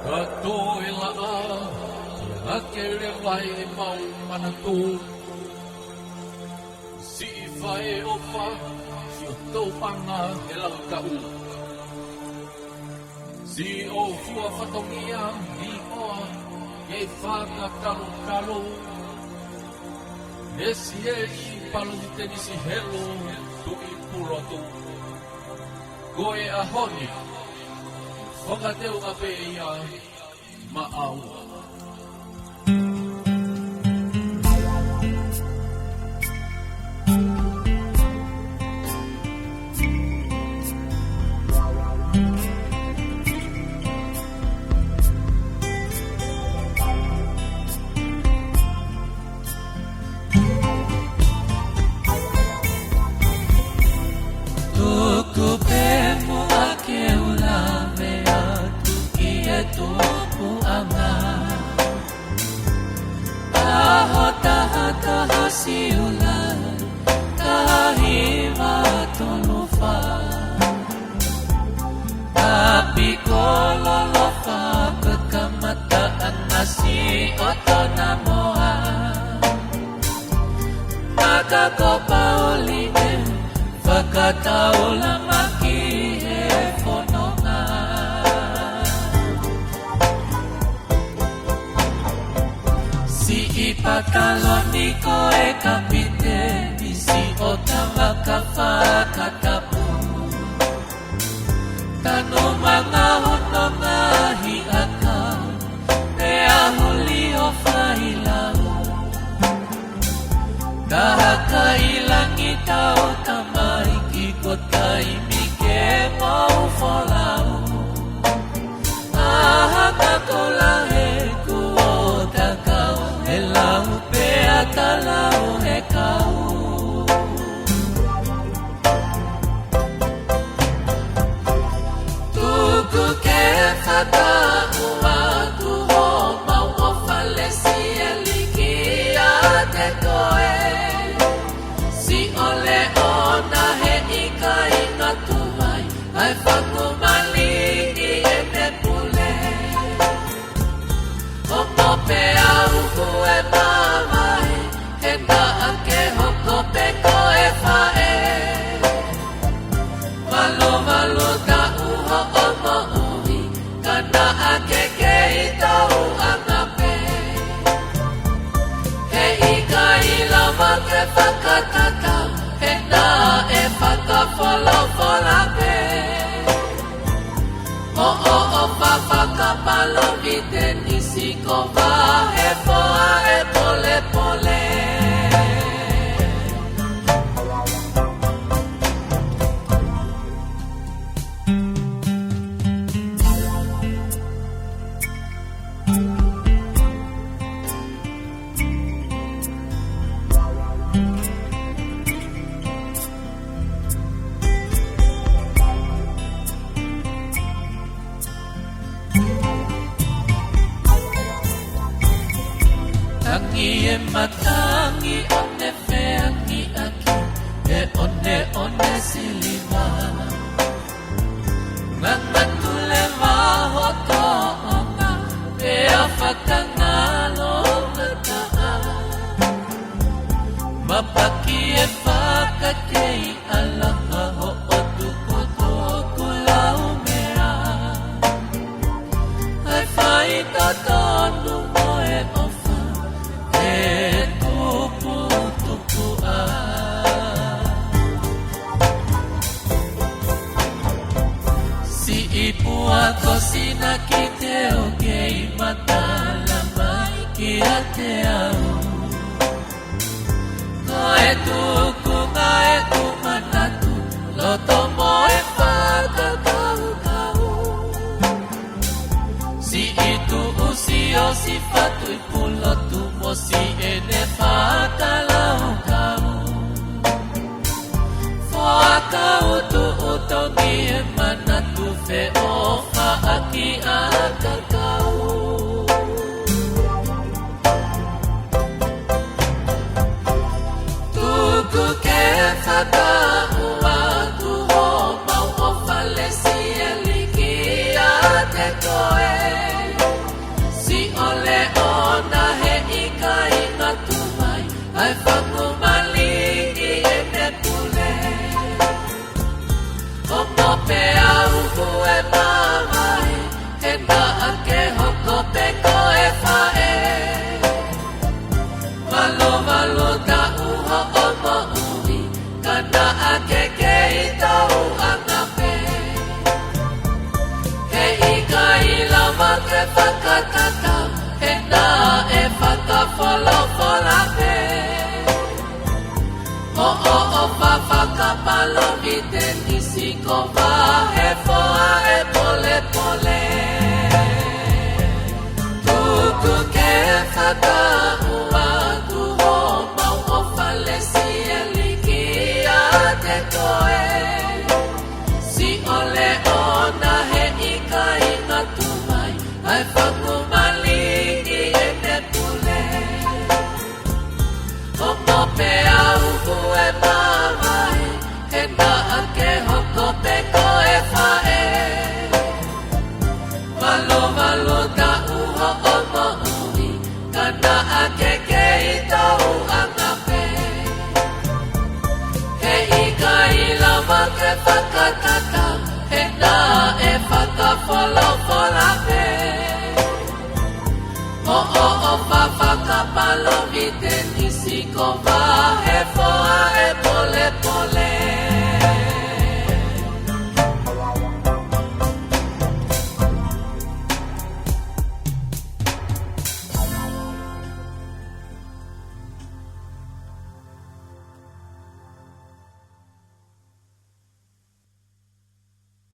Katoila akele vai mau manatu si vai ofa si to panga helau kau si o fua fatongia ni o e faka kalu esi e palu tenisi helo tu i purotu goe ahoni Whakateu a peia ma'aua. Siulan kahiwa tulufa tapi kololofa kekamataan nasi otonamoa maka ko pauline fakataula maki efononga si ipakaloni ko e kapite si otawa kafakatapu tanu mga hunonga hiaka rea huli o failau dahaka ilangi tau tamai kikotai mike mau folau ahaka kolahe kuota kau elau pea talau he kau tuku ke fata umatu ho mau o falesi elikia te koe si ole ona he ika ina tuwai ai faku malini ene pule Hoko pe au kue mawai Henda ake hoko pe koe fae Malo malo ta uho omo ui Kana ake ke itau angape He ika ilama ke whakatata Henda e whakafolo folape O whakapalo vite nisi ko vahe poa e pole pole Tangi e matangi one feangi aki E one silima Ngangatule waho toonga Pea whakangalo ngataa Mapaki e whakakei alaha ho otuko tōku lau mea Ai whai totonu moe ofa E tupu tupu a Si ipu ako sinakite o kei matala mai ki a te au Ko e tuku nga e kumanatu Loto mo e whakakau kau Si itu usio si fatui pulo tu mo si ene whakalau kau Foa kau tu utongi e manatu fe o whaaki a kakau Tuku ke whakaua tu ho mau o falesi e liki a te koe na ake hoko pe koe whae Malo malo ta uho o mo ui Kana ake ke i tau angape He ika i lama ke whakatata He nā e whakawholoforape O whakapalo i te nisi ko wahe foa e pole pole Tuku ke whakaua tu ho mau o whalesi e liki a te koe Si ole ona he ika i ngatu mai Ai whakumaliki e te pule O mo pe au e mawai He na ake hoko pe koe whae Malo malo ta uho o mo ui Kana ake ke i tau angape He ika i lama ke whakatata He na e whakawholoforape O whakapalo i te nisi ko wahe